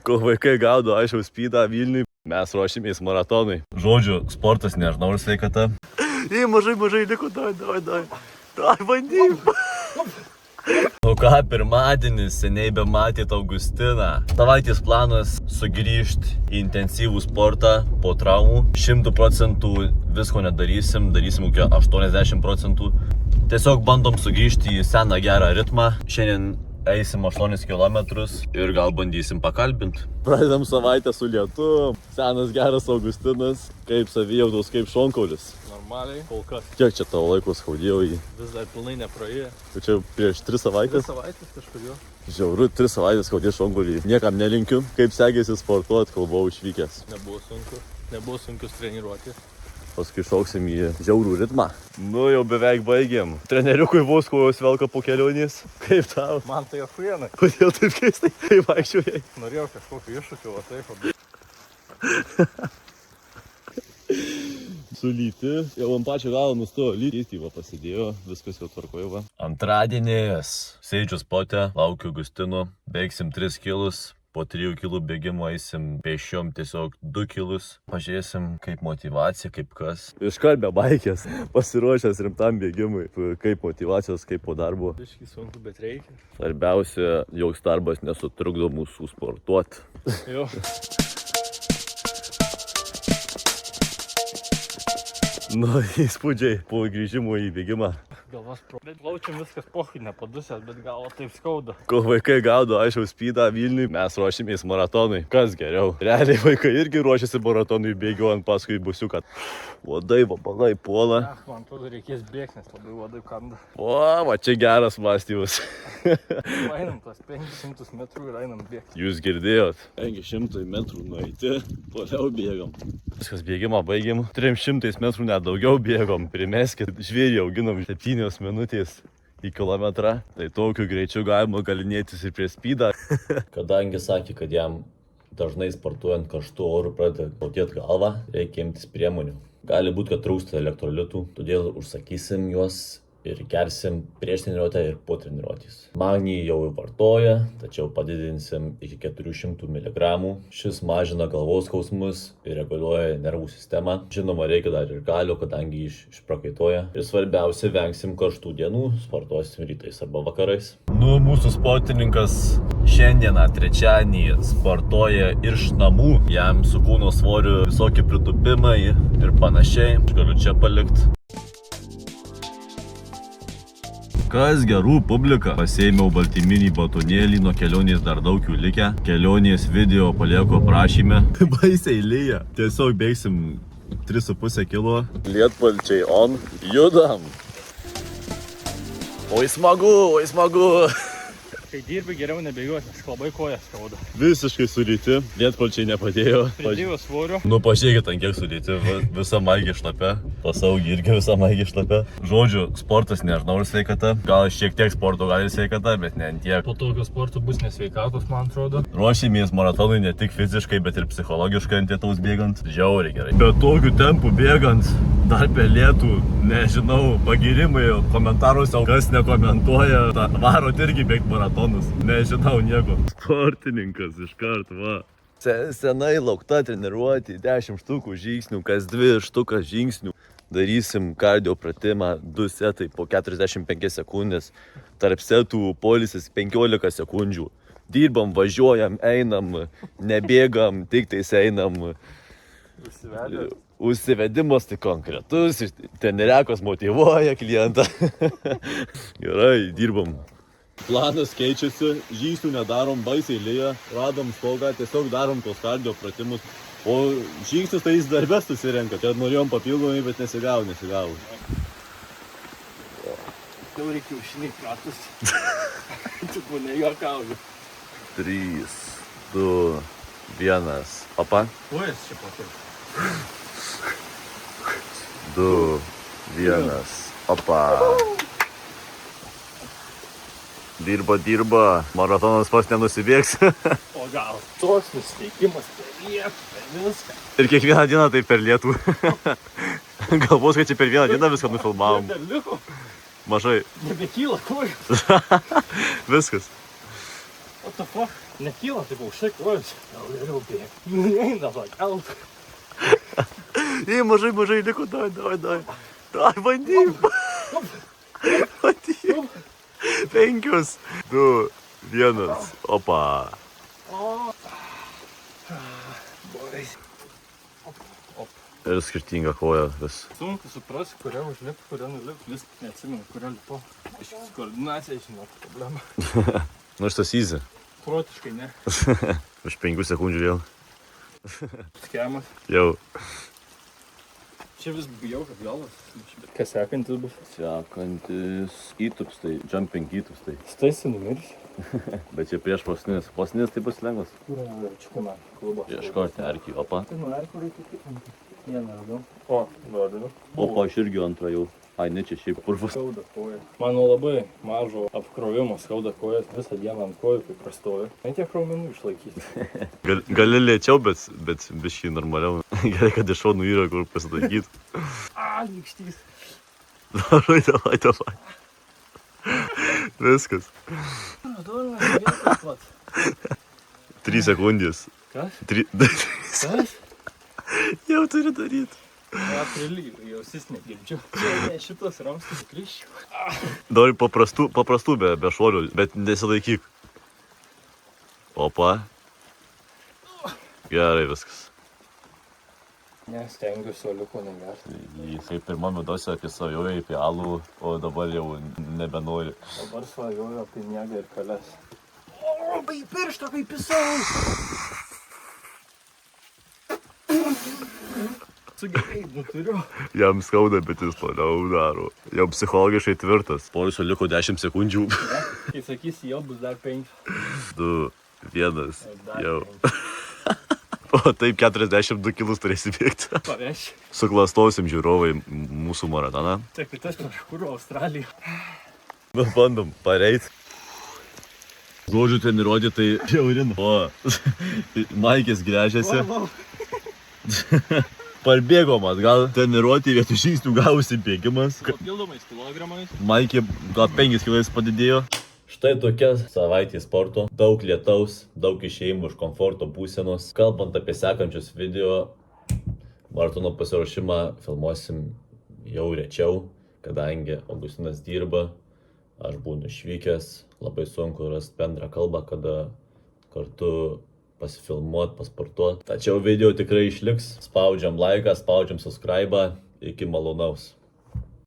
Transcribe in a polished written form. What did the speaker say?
Kol vaikai gaudo aišku spydą Vilniui, mes ruošimės maratonui. Žodžiu, sportas nežinau ir sveikata. Mažai liko, davai, bandyk. Nu ką, pirmadienis, seniai be matėt Augustiną. Savaitės planas sugrįžti į intensyvų sportą po traumų. 100% visko nedarysim, darysim kokio 80%. Tiesiog bandom sugrįžti į seną gerą ritmą. Šiandien eisim 8 kilometrus ir gal bandysim pakalbinti. Pradedam savaitę su lietu. Senas geras Augustinas, kaip savijautos, kaip šonkaulis. Normaliai, kol kas. Kiek čia tavo laiko skaudėjau jį? Vis dar pilnai nepraėjo. Tai čia prieš 3 savaitės? 3 savaitės kažkur jo. Žiauru, 3 savaitės skaudėjau šonkaulį. Niekam nelinkiu, kaip sekėsi sportuoti, kol buvau išvykęs. Nebuvo sunkus treniruoti. Paskui šauksim į žiaurų ritmą. Nu jau beveik baigėm. Treneriukui vos kojos velka po kelionės. Kaip tau? Man tai achuienai. Kodėl taip keistai? Kaip vaikščiojai? Norėjau kažkokį iššūkį, o taip. Sulyti. Jau ant pačio galo nustojo lyti. Įstyva pasidėjo, viskas jau tvarkojo va. Antradienis. Sėdžiu spote, laukiu Augustino. Beigsim 3 kilus. Po 3 kilų bėgimo eisim pešiom tiesiog 2 kilus. Pažiūrėsim kaip motivacija, kaip kas. Iškart be baikės. Pasiruošęs rimtam bėgimui. Kaip motivacijos, kaip po darbo. Biškį sunku, bet reikia. Svarbiausia, joks darbas nesutrukdo mūsų sportuoti. Jo. Nu, įspūdžiai po grįžimo į bėgimą. Galvas pro. Bet plaučiam viskas pochai nepadusęs, bet gal taip skauda. Kol vaikai gaudo aišku spydą Vilniui, mes ruošimės maratonui. Kas geriau? Realiai vaikai irgi ruošiasi maratonui bėgiojant paskui busiuką. Uodai, vabalai, puola. Man atrodo reikės bėgti, nes labai uodai kanda. O, va čia geras mąstymas. Einam tas 500 metrų ir einam bėgti. Jūs girdėjot? 500 metrų nueiti, toliau bėgam. Viskas bėgimą baigėm. 300 metrų net daugiau bėgom. Primeskit, žvėrį auginom 7 minutės į kilometrą. Tai tokiu greičiu galima galinėtis ir prie spydą. Kadangi sakė, kad jam dažnai sportuojant karštu oru pradeda skaudėti galvą, reikia imtis priemonių. Gali būti, kad trūksta elektrolitų, todėl užsakysim juos ir gersim prieš treniruotę ir po treniruotės. Magnį jau vartoja, tačiau padidinsim iki 400 mg. Šis mažina galvos skausmus ir reguliuoja nervų sistemą. Žinoma, reikia dar ir kalio, kadangi išprakaituoja. Ir svarbiausia, vengsim karštų dienų, sportuosim rytais arba vakarais. Nu, mūsų sportininkas šiandieną, trečiadienį, sportuoja iš namų. Jam su kūno svoriu visokie pritupimai ir panašiai. Aš galiu čia palikti. Kas gerų publika, pasėmiau baltyminį batonėlį, nuo kelionės dar daug jų likę. Kelionės video palieku aprašyme. Baisiai lyja. Tiesiog bėgsim 3,5 kilo. Lietpalčiai on. Judam. Oi smagu. Kai dirbi, geriau nebėgiuoti, nes labai kojas skauda. Visiškai suryti. Lietpalčiai nepadėjo. Pridėjo svorio. Nu pažiūrėkit, ant kiek suryti. Visa maigė šlapia. Pasaugi irgi visa maigė šlapia. Žodžiu, sportas nežinau ir sveikata. Gal šiek tiek sporto gali ir sveikata, bet ne ant tiek. Po tokio sporto bus nesveikatos, man atrodo. Ruošimės maratonui ne tik fiziškai, bet ir psichologiškai ant lietaus bėgant. Žiauriai gerai. Bet tokiu tempu bėgant, dar per lietų, nežinau, pagirimai komentaruose, kas nekomentuoja, varot irgi bėgti maratonus. Nežinau nieko. Sportininkas iškart, va. Senai laukta treniruoti, 10 štukų žingsnių, kas 2 štukas žingsnių. Darysim kardio pratimą, 2 setai po 45 sekundės. Tarp setų poilsis 15 sekundžių. Dirbam, važiuojam, einam, nebėgam, tik tais einam. Užsivedimas tai konkretus, treneriakas motyvuoja klientą. Gerai, dirbam. Planas keičiasi, žingsnių nedarom, baisiai lyja, radom stogą, tiesiog darom tos kardio pratimus. O žingsnis tai jis darbės susirenka, čia norėjom papildomai, bet nesigavo. Jau reikia kiaušiniai kratus. Tik mane juokauju. 3, 2, 1, papa. Kojas čia patir. 2, 1, papa. Dirba, maratonas pats nenusibėgs. O gal toks nusiteikimas per lietų, per viską. Ir kiekvieną dieną tai per lietų. Galvos, kad čia per vieną dieną viską nufilmavom. Dar liko. Mažai. Nebekyla kojos. Viskas. What the fuck? Nekyla, taip aukštai kojas. Gal geriau bėgti. Eina pakelt. Ei, mažai liko, davai. Davai, bandyk. Bandyk. 5, 2, 1. Opa. Boris. Ir skirtinga koja vis. Sunku suprasti, kurią užlipti, kurią nulipti. Vis neatsimenu, kurią lipu. Iš koordinacija, žinok, problema. Nu, šitas easy. Protiškai ne. Už 5 sekundžių vėl. Skemas. Jau. Čia vis bijau, kad galas. Kas sekantis bus? Sekantis įtupstai, jumping įtupstai. Staisi numirsi. Bet čia prieš paskutinės. Paskutinės tai bus lengvas. Kur čikana klubo? Ieškoti erkį, opa. Tai nuo erkų reikia tikrinti. Vieną radau. O, noriu. Opa, aš irgi antrą jau. Ai, ne čia šiaip purvas. Skauda koja. Mano labai mažo apkrovimo skauda kojas. Visą dieną ant kojų, kai prastoju. Ne tiek raumenų išlaikyti. Gali lėčiau, bet biškį normaliau. Gerai, kad iš šonų yra kur pasidaikyti. Lygštys. Davai. Viskas. 3 sekundės. Kas? 3. Kas? Jau turi daryti. Ja, prilygiu, jausis negirdžiu. Čia šitas ramstis kryščių. Nori paprastų be šuolių, bet nesilaikyk. Opa. Gerai viskas. Nestengiuosi soliuko negerti. Jisai pirmą meduose apie svajojo apie alų, o dabar jau nebenori. Dabar svajoju apie miegą ir kales. O, bai pirštą kaip pisau! Sugerai, turiu. Jam skauda, bet jis toliau daro. Jau psichologiškai tvirtas. Polisio liko 10 sekundžių. Kai sakysi, jau bus dar 5. 2, 1, Dar jau. 5. O taip 42 kilus turėsi bėgti. Paveši. Suklastosim žiūrovai mūsų maratoną. Taip, tai aš kažkur Australiją. Mes bandom pareit. Žodžių treniruotė tai žiaurina. O, Maikės gręžiasi. Parbėgom atgal. Treniruotė vietų žingsnių gausi bėgimas. Papildomais kilogramais. Maikė gal 5 kilais padidėjo. Štai tokia savaitė sporto. Daug lietaus, daug išėjimų iš komforto būsenos. Kalbant apie sekančius video, maratono pasiruošimą filmuosim jau rečiau, kadangi Augustinas dirba, aš būnu išvykęs, labai sunku rasti bendrą kalbą, kada kartu pasifilmuot, pasportuot. Tačiau video tikrai išliks. Spaudžiam laiką, spaudžiam subscribe. Iki malonaus.